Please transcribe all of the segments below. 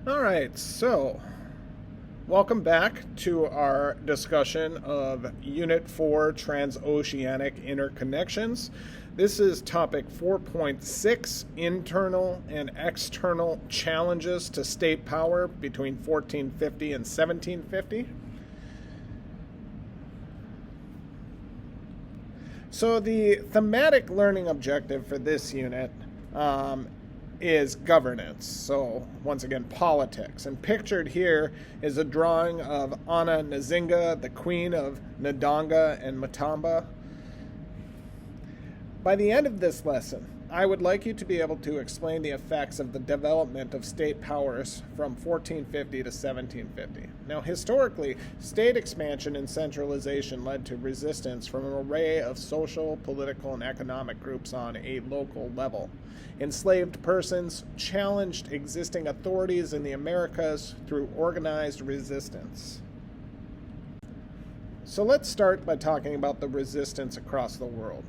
All right, so welcome back to our discussion of Unit 4 Transoceanic Interconnections. This is topic 4.6 Internal and External Challenges to State Power between 1450 and 1750. So, the thematic learning objective for this unit is governance. So, once again, politics. And pictured here is a drawing of Ana Nzinga, the queen of Ndonga and Matamba. By the end of this lesson, I would like you to be able to explain the effects of the development of state powers from 1450 to 1750. Now, historically, state expansion and centralization led to resistance from an array of social, political, and economic groups on a local level. Enslaved persons challenged existing authorities in the Americas through organized resistance. So let's start by talking about the resistance across the world.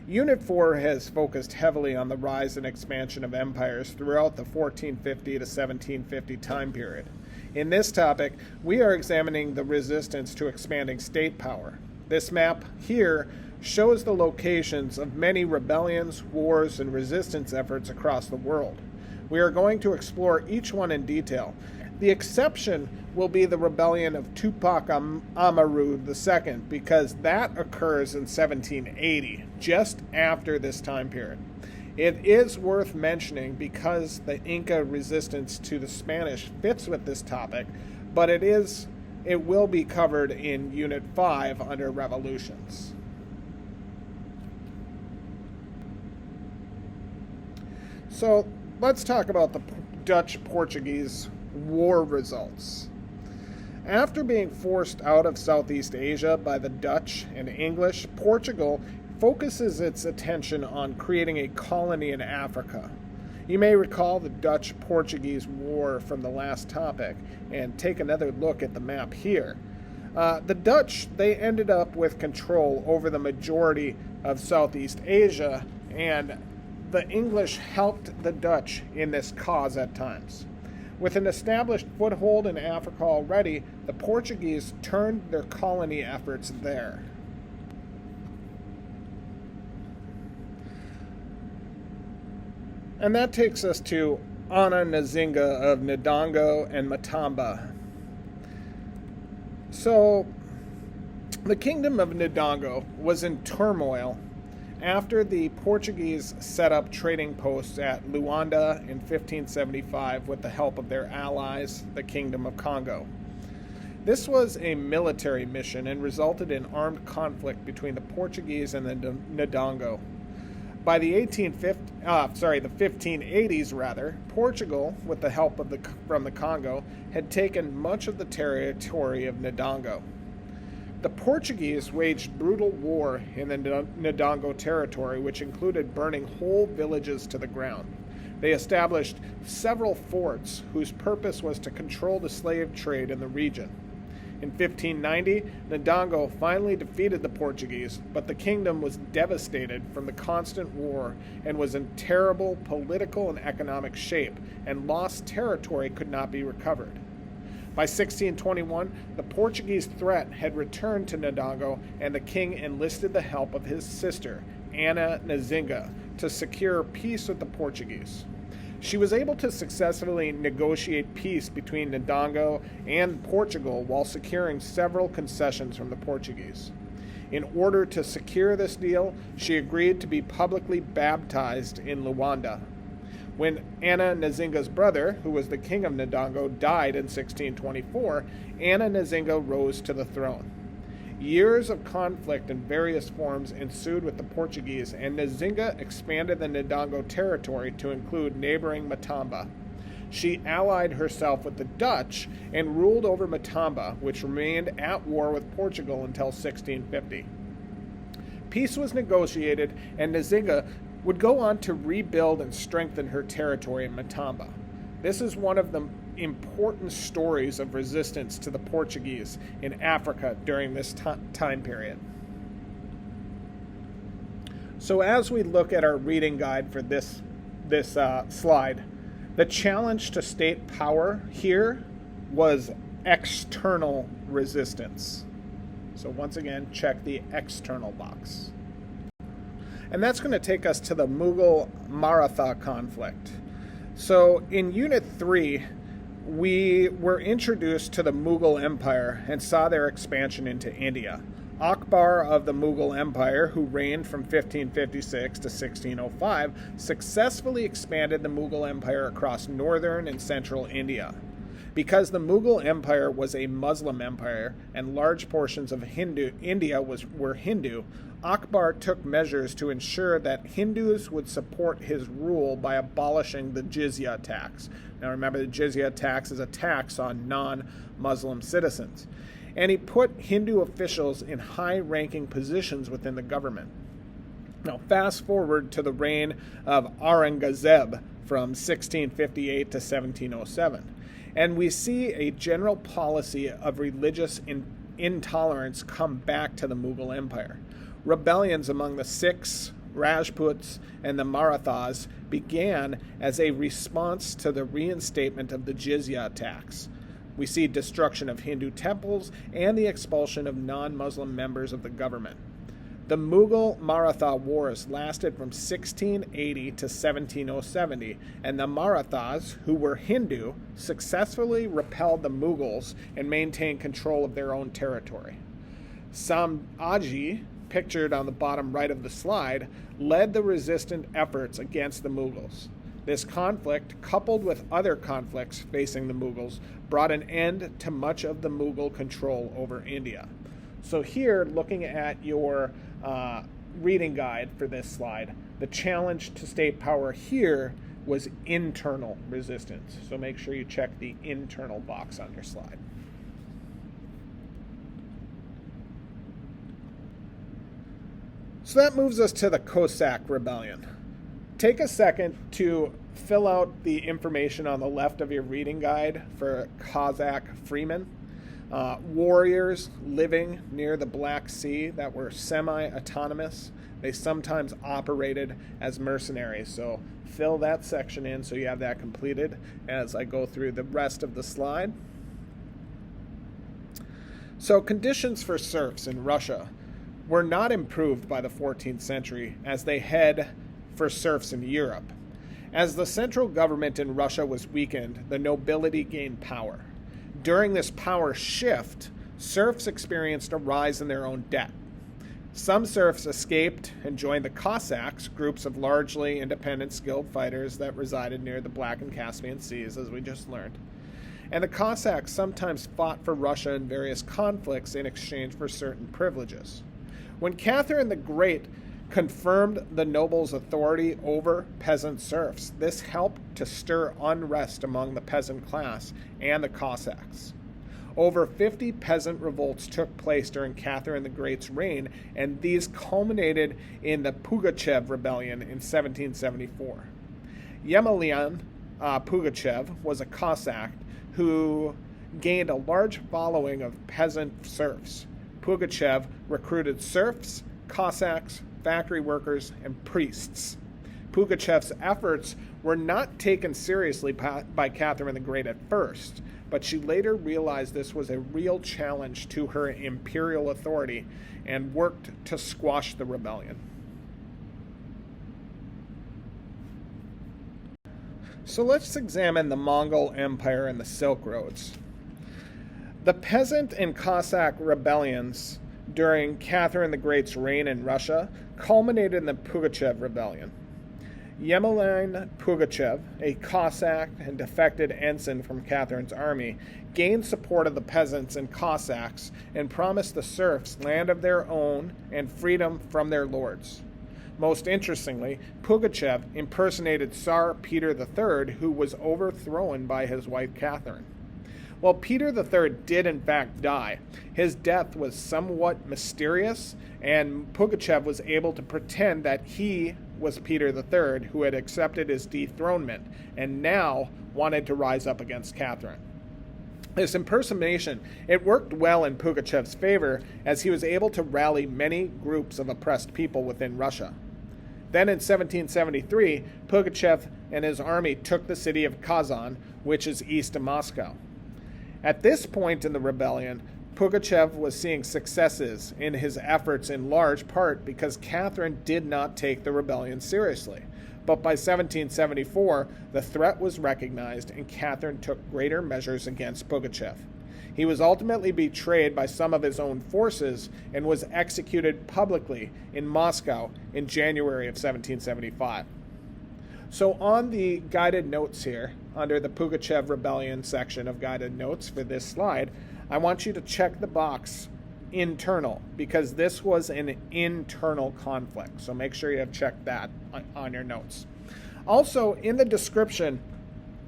Unit 4 has focused heavily on the rise and expansion of empires throughout the 1450 to 1750 time period. In this topic, we are examining the resistance to expanding state power. This map here shows the locations of many rebellions, wars, and resistance efforts across the world. We are going to explore each one in detail. The exception will be the rebellion of Tupac Amaru II, because that occurs in 1780, just after this time period. It is worth mentioning because the Inca resistance to the Spanish fits with this topic, but it will be covered in Unit 5 under Revolutions. So let's talk about the Dutch-Portuguese war results. After being forced out of Southeast Asia by the Dutch and English, Portugal focuses its attention on creating a colony in Africa. You may recall the Dutch-Portuguese War from the last topic, and take another look at the map here. The Dutch, they ended up with control over the majority of Southeast Asia, and the English helped the Dutch in this cause at times. With an established foothold in Africa already, the Portuguese turned their colony efforts there. And that takes us to Ana Nzinga of Ndongo and Matamba. So, the kingdom of Ndongo was in turmoil after the Portuguese set up trading posts at Luanda in 1575 with the help of their allies, the Kingdom of Congo. This was a military mission and resulted in armed conflict between the Portuguese and the Ndongo. By the 1580s, Portugal, with the help from the Congo, had taken much of the territory of Ndongo. The Portuguese waged brutal war in the Ndongo territory, which included burning whole villages to the ground. They established several forts whose purpose was to control the slave trade in the region. In 1590, Ndongo finally defeated the Portuguese, but the kingdom was devastated from the constant war and was in terrible political and economic shape, and lost territory could not be recovered. By 1621, the Portuguese threat had returned to Ndongo, and the king enlisted the help of his sister, Ana Nzinga, to secure peace with the Portuguese. She was able to successfully negotiate peace between Ndongo and Portugal while securing several concessions from the Portuguese. In order to secure this deal, she agreed to be publicly baptized in Luanda. When Ana Nzinga's brother, who was the king of Ndongo, died in 1624, Ana Nzinga rose to the throne. Years of conflict in various forms ensued with the Portuguese, and Nzinga expanded the Ndongo territory to include neighboring Matamba. She allied herself with the Dutch and ruled over Matamba, which remained at war with Portugal until 1650. Peace was negotiated, and Nzinga would go on to rebuild and strengthen her territory in Matamba. This is one of the important stories of resistance to the Portuguese in Africa during this time period. So as we look at our reading guide for this slide, The challenge to state power here was external resistance. So once again, check the external box. And that's going to take us to the Mughal-Maratha conflict. So in Unit 3, we were introduced to the Mughal Empire and saw their expansion into India. Akbar of the Mughal Empire, who reigned from 1556 to 1605, successfully expanded the Mughal Empire across northern and central India. Because the Mughal Empire was a Muslim empire and large portions of India were Hindu, Akbar took measures to ensure that Hindus would support his rule by abolishing the jizya tax. Now remember, the jizya tax is a tax on non-Muslim citizens. And he put Hindu officials in high-ranking positions within the government. Now fast forward to the reign of Aurangzeb from 1658 to 1707. And we see a general policy of religious intolerance come back to the Mughal Empire. Rebellions among the Sikhs, Rajputs, and the Marathas began as a response to the reinstatement of the jizya tax. We see destruction of Hindu temples and the expulsion of non-Muslim members of the government. The Mughal-Maratha Wars lasted from 1680 to 1770, and the Marathas, who were Hindu, successfully repelled the Mughals and maintained control of their own territory. Sambhaji, pictured on the bottom right of the slide, led the resistant efforts against the Mughals. This conflict, coupled with other conflicts facing the Mughals, brought an end to much of the Mughal control over India. So here, looking at your reading guide for this slide, the challenge to state power here was internal resistance. So make sure you check the internal box on your slide. So that moves us to the Cossack Rebellion. Take a second to fill out the information on the left of your reading guide for Cossack freemen. Warriors living near the Black Sea that were semi-autonomous. They sometimes operated as mercenaries. So fill that section in so you have that completed as I go through the rest of the slide. So conditions for serfs in Russia were not improved by the 14th century as they head for serfs in Europe. As the central government in Russia was weakened, the nobility gained power. During this power shift, serfs experienced a rise in their own debt. Some serfs escaped and joined the Cossacks, groups of largely independent skilled fighters that resided near the Black and Caspian Seas, as we just learned. And the Cossacks sometimes fought for Russia in various conflicts in exchange for certain privileges. When Catherine the Great confirmed the nobles' authority over peasant serfs, this helped to stir unrest among the peasant class and the Cossacks. Over 50 peasant revolts took place during Catherine the Great's reign, and these culminated in the Pugachev rebellion in 1774. Yemelyan Pugachev was a Cossack who gained a large following of peasant serfs. Pugachev recruited serfs, Cossacks, factory workers, and priests. Pugachev's efforts were not taken seriously by Catherine the Great at first, but she later realized this was a real challenge to her imperial authority and worked to squash the rebellion. So let's examine the Mongol Empire and the Silk Roads. The peasant and Cossack rebellions during Catherine the Great's reign in Russia culminated in the Pugachev rebellion. Yemelyan Pugachev, a Cossack and defected ensign from Catherine's army, gained support of the peasants and Cossacks and promised the serfs land of their own and freedom from their lords. Most interestingly, Pugachev impersonated Tsar Peter III, who was overthrown by his wife Catherine. While Peter III did in fact die, his death was somewhat mysterious, and Pugachev was able to pretend that he was Peter III, who had accepted his dethronement and now wanted to rise up against Catherine. This impersonation, it worked well in Pugachev's favor, as he was able to rally many groups of oppressed people within Russia. Then in 1773, Pugachev and his army took the city of Kazan, which is east of Moscow. At this point in the rebellion, Pugachev was seeing successes in his efforts in large part because Catherine did not take the rebellion seriously. But by 1774, the threat was recognized and Catherine took greater measures against Pugachev. He was ultimately betrayed by some of his own forces and was executed publicly in Moscow in January of 1775. So on the guided notes here, under the Pugachev Rebellion section of guided notes for this slide, I want you to check the box internal, because this was an internal conflict. So make sure you have checked that on your notes. Also, in the description,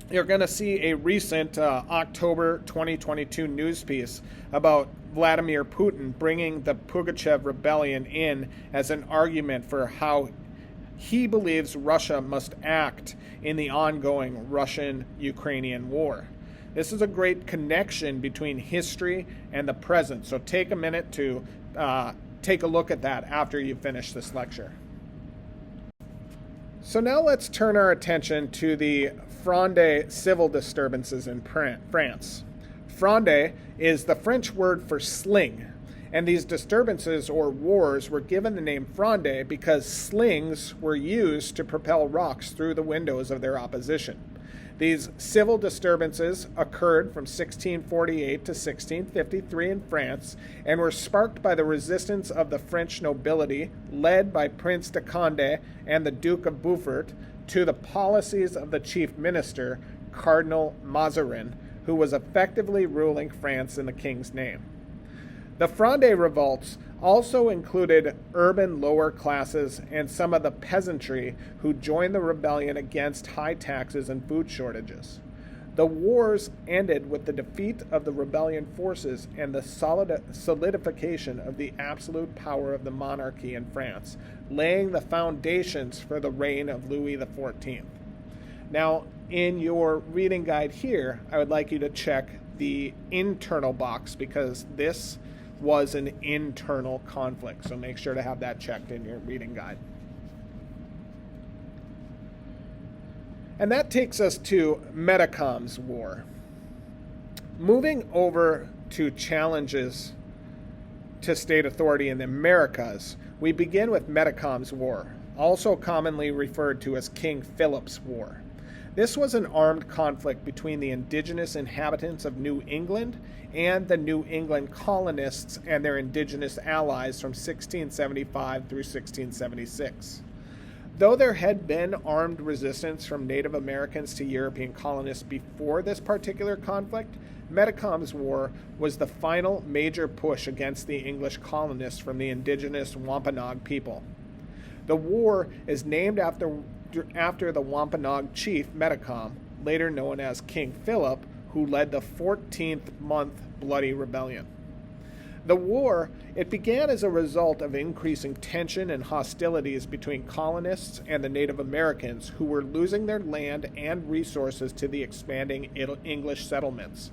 you're going to see a recent October 2022 news piece about Vladimir Putin bringing the Pugachev Rebellion in as an argument for how he believes Russia must act in the ongoing Russian-Ukrainian war. This is a great connection between history and the present, so take a minute to take a look at that after you finish this lecture. So now let's turn our attention to the Fronde civil disturbances in France. Fronde is the French word for sling, and these disturbances or wars were given the name Fronde because slings were used to propel rocks through the windows of their opposition. These civil disturbances occurred from 1648 to 1653 in France and were sparked by the resistance of the French nobility, led by Prince de Condé and the Duke of Beaufort, to the policies of the chief minister, Cardinal Mazarin, who was effectively ruling France in the king's name. The Fronde revolts also included urban lower classes and some of the peasantry who joined the rebellion against high taxes and food shortages. The wars ended with the defeat of the rebellion forces and the solidification of the absolute power of the monarchy in France, laying the foundations for the reign of Louis XIV. Now, in your reading guide here, I would like you to check the internal box because this was an internal conflict. So make sure to have that checked in your reading guide. And that takes us to Metacom's war. Moving over to challenges to state authority in the Americas, we begin with Metacom's war, also commonly referred to as King Philip's War. This was an armed conflict between the indigenous inhabitants of New England and the New England colonists and their indigenous allies from 1675 through 1676. Though there had been armed resistance from Native Americans to European colonists before this particular conflict, Metacom's War was the final major push against the English colonists from the indigenous Wampanoag people. The war is named after the Wampanoag chief Metacom, later known as King Philip, who led the 14th-month Bloody Rebellion. The war, it began as a result of increasing tension and hostilities between colonists and the Native Americans who were losing their land and resources to the expanding English settlements.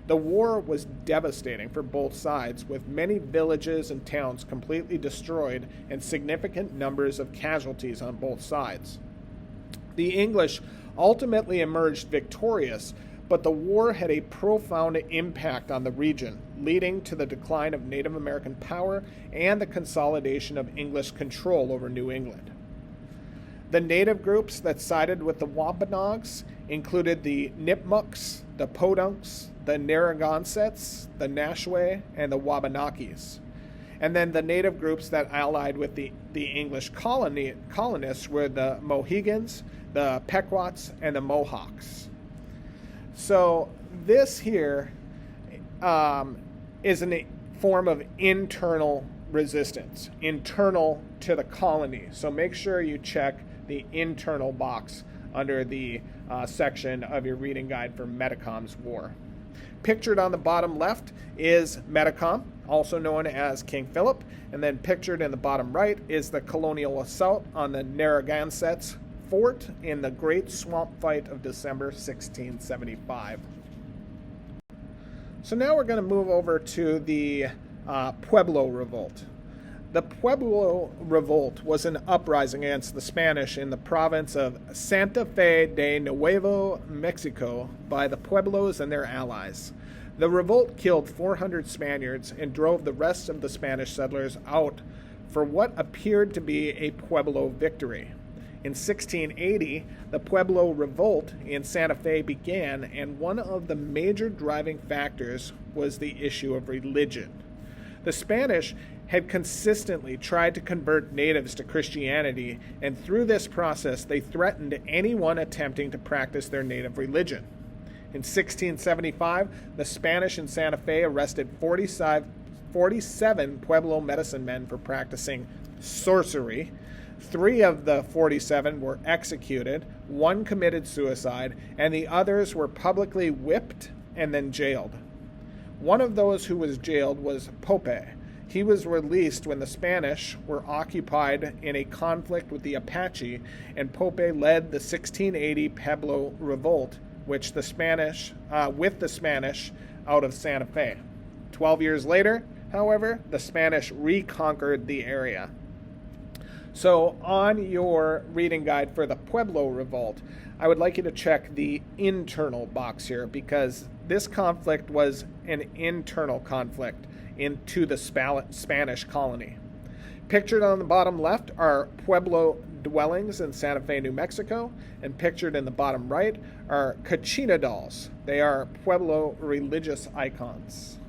The war was devastating for both sides, with many villages and towns completely destroyed and significant numbers of casualties on both sides. The English ultimately emerged victorious, but the war had a profound impact on the region, leading to the decline of Native American power and the consolidation of English control over New England. The native groups that sided with the Wampanoags included the Nipmucs, the Podunks, the Narragansetts, the Nashway, and the Wabanakis. And then the native groups that allied with the English colonists were the Mohegans, the Pequots, and the Mohawks. So this here is a form of internal resistance, internal to the colony. So make sure you check the internal box under the section of your reading guide for Metacom's War. Pictured on the bottom left is Metacom, also known as King Philip, and then pictured in the bottom right is the colonial assault on the Narragansetts fort in the Great Swamp Fight of December 1675. So now we're going to move over to the Pueblo Revolt. The Pueblo Revolt was an uprising against the Spanish in the province of Santa Fe de Nuevo Mexico by the Pueblos and their allies. The revolt killed 400 Spaniards and drove the rest of the Spanish settlers out for what appeared to be a Pueblo victory. In 1680, the Pueblo Revolt in Santa Fe began, and one of the major driving factors was the issue of religion. The Spanish had consistently tried to convert natives to Christianity, and through this process they threatened anyone attempting to practice their native religion. In 1675, the Spanish in Santa Fe arrested 47 Pueblo medicine men for practicing sorcery. 3 of the 47 were executed, 1 committed suicide, and the others were publicly whipped and then jailed. One of those who was jailed was Pope. He was released when the Spanish were occupied in a conflict with the Apache, and Pope led the 1680 Pueblo Revolt, with the Spanish out of Santa Fe. 12 years later, however, the Spanish reconquered the area. So on your reading guide for the Pueblo Revolt, I would like you to check the internal box here, because this conflict was an internal conflict into the Spanish colony. Pictured on the bottom left are Pueblo dwellings in Santa Fe, New Mexico, and pictured in the bottom right are Kachina dolls. They are Pueblo religious icons.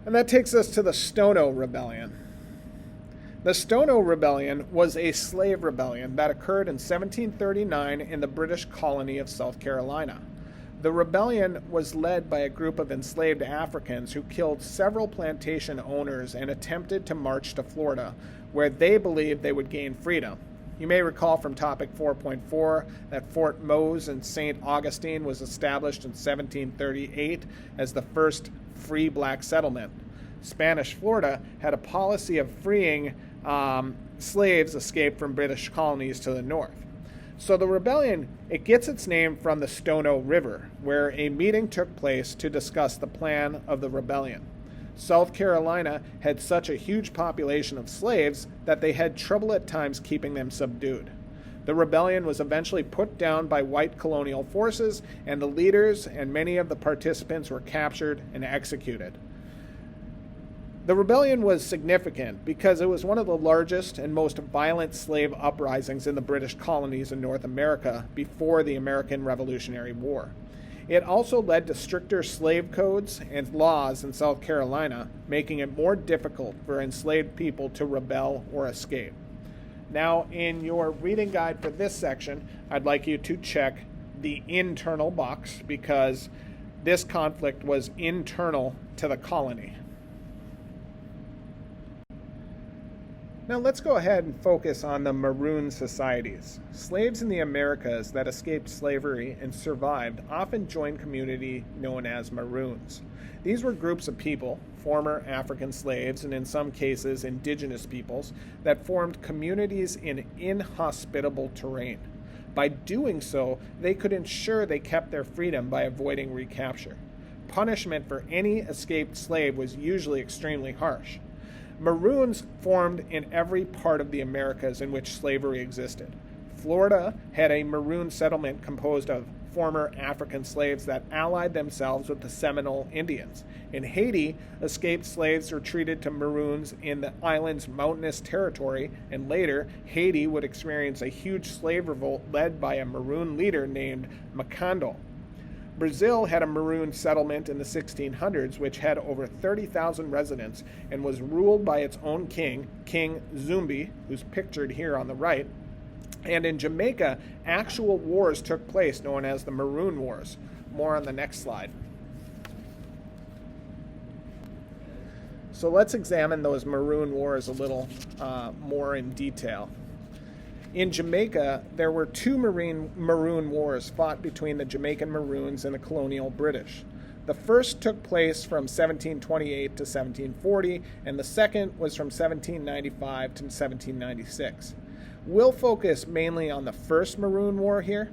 And that takes us to the Stono Rebellion. The Stono Rebellion was a slave rebellion that occurred in 1739 in the British colony of South Carolina. The rebellion was led by a group of enslaved Africans who killed several plantation owners and attempted to march to Florida, where they believed they would gain freedom. You may recall from topic 4.4 that Fort Mose in St. Augustine was established in 1738 as the first free black settlement. Spanish Florida had a policy of freeing slaves escaped from British colonies to the north. So the rebellion, it gets its name from the Stono River, where a meeting took place to discuss the plan of the rebellion. South Carolina had such a huge population of slaves that they had trouble at times keeping them subdued. The rebellion was eventually put down by white colonial forces, and the leaders and many of the participants were captured and executed. The rebellion was significant because it was one of the largest and most violent slave uprisings in the British colonies in North America before the American Revolutionary War. It also led to stricter slave codes and laws in South Carolina, making it more difficult for enslaved people to rebel or escape. Now, in your reading guide for this section, I'd like you to check the internal box, because this conflict was internal to the colony. Now let's go ahead and focus on the Maroon societies. Slaves in the Americas that escaped slavery and survived often joined community known as Maroons. These were groups of people, former African slaves and in some cases indigenous peoples, that formed communities in inhospitable terrain. By doing so, they could ensure they kept their freedom by avoiding recapture. Punishment for any escaped slave was usually extremely harsh. Maroons formed in every part of the Americas in which slavery existed. Florida had a Maroon settlement composed of former African slaves that allied themselves with the Seminole Indians. In Haiti, escaped slaves retreated to Maroons in the island's mountainous territory, and later, Haiti would experience a huge slave revolt led by a Maroon leader named Macondo. Brazil had a Maroon settlement in the 1600s which had over 30,000 residents and was ruled by its own king, King Zumbi, who's pictured here on the right. And in Jamaica, actual wars took place known as the Maroon Wars. More on the next slide. So let's examine those Maroon Wars a little more in detail. In Jamaica, there were 2 Maroon Wars fought between the Jamaican Maroons and the colonial British. The first took place from 1728 to 1740, and the second was from 1795 to 1796. We'll focus mainly on the first Maroon War here,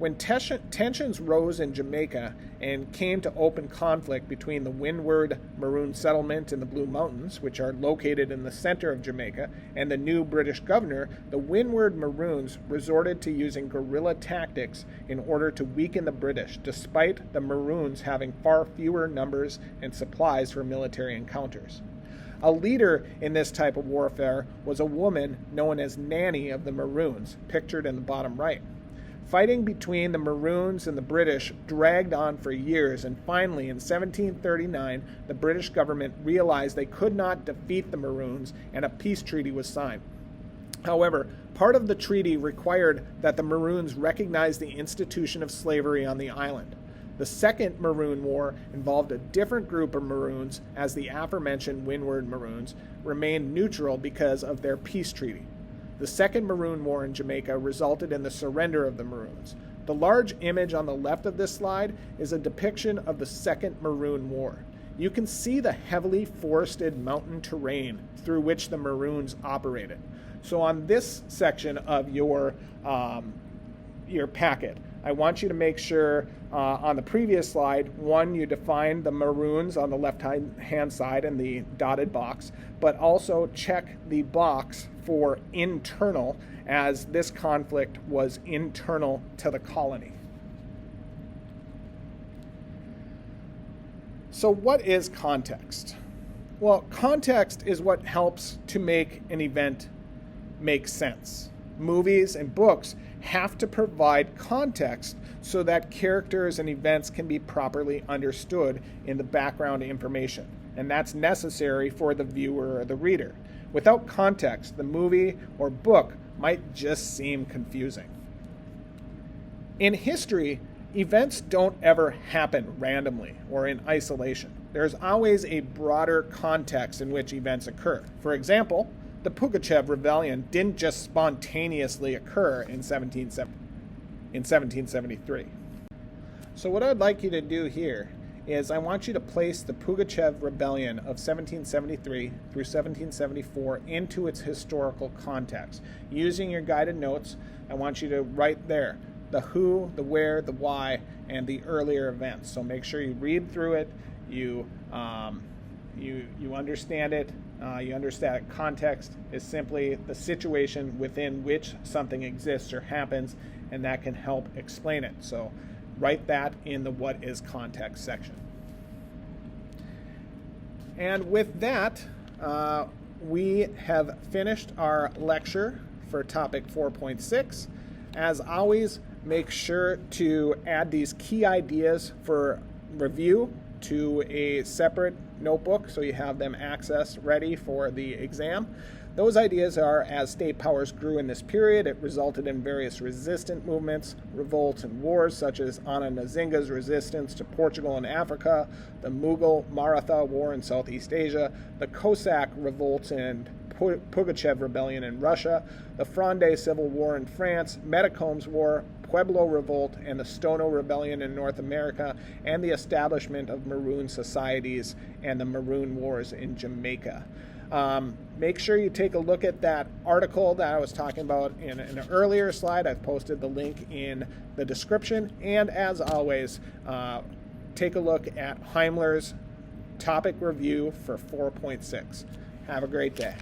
When tensions rose in Jamaica and came to open conflict between the Windward Maroon settlement in the Blue Mountains, which are located in the center of Jamaica, and the new British governor, the Windward Maroons resorted to using guerrilla tactics in order to weaken the British, despite the Maroons having far fewer numbers and supplies for military encounters. A leader in this type of warfare was a woman known as Nanny of the Maroons, pictured in the bottom right. Fighting between the Maroons and the British dragged on for years, and finally in 1739 the British government realized they could not defeat the Maroons, and a peace treaty was signed. However, part of the treaty required that the Maroons recognize the institution of slavery on the island. The Second Maroon War involved a different group of Maroons, as the aforementioned Windward Maroons remained neutral because of their peace treaty. The Second Maroon War in Jamaica resulted in the surrender of the Maroons. The large image on the left of this slide is a depiction of the Second Maroon War. You can see the heavily forested mountain terrain through which the Maroons operated. So on this section of your packet, I want you to make sure on the previous slide, one, you define the Maroons on the left-hand side in the dotted box, but also check the box for internal, as this conflict was internal to the colony. So what is context? Well, context is what helps to make an event make sense. Movies and books have to provide context so that characters and events can be properly understood in the background information, and that's necessary for the viewer or the reader. Without context, the movie or book might just seem confusing. In history, events don't ever happen randomly or in isolation. There's always a broader context in which events occur. For example, the Pugachev rebellion didn't just spontaneously occur in 1773. So what I'd like you to do here is I want you to place the Pugachev rebellion of 1773 through 1774 into its historical context. Using your guided notes, I want you to write there the who, the where, the why, and the earlier events. So make sure you read through it, you understand it. You understand context is simply the situation within which something exists or happens, and that can help explain it. So write that in the what is context section. And with that, we have finished our lecture for topic 4.6. As always, make sure to add these key ideas for review to a separate notebook so you have them accessed ready for the exam. Those ideas are, as state powers grew in this period, it resulted in various resistant movements, revolts, and wars, such as Ana Nzinga's resistance to Portugal in Africa, the Mughal Maratha War in Southeast Asia, the Cossack revolts and Pugachev rebellion in Russia, the Fronde Civil War in France, Metacombs War, Pueblo Revolt, and the Stono Rebellion in North America, and the establishment of Maroon societies and the Maroon Wars in Jamaica. Make sure you take a look at that article that I was talking about in an earlier slide. I've posted the link in the description. And as always, take a look at Heimler's topic review for 4.6. Have a great day.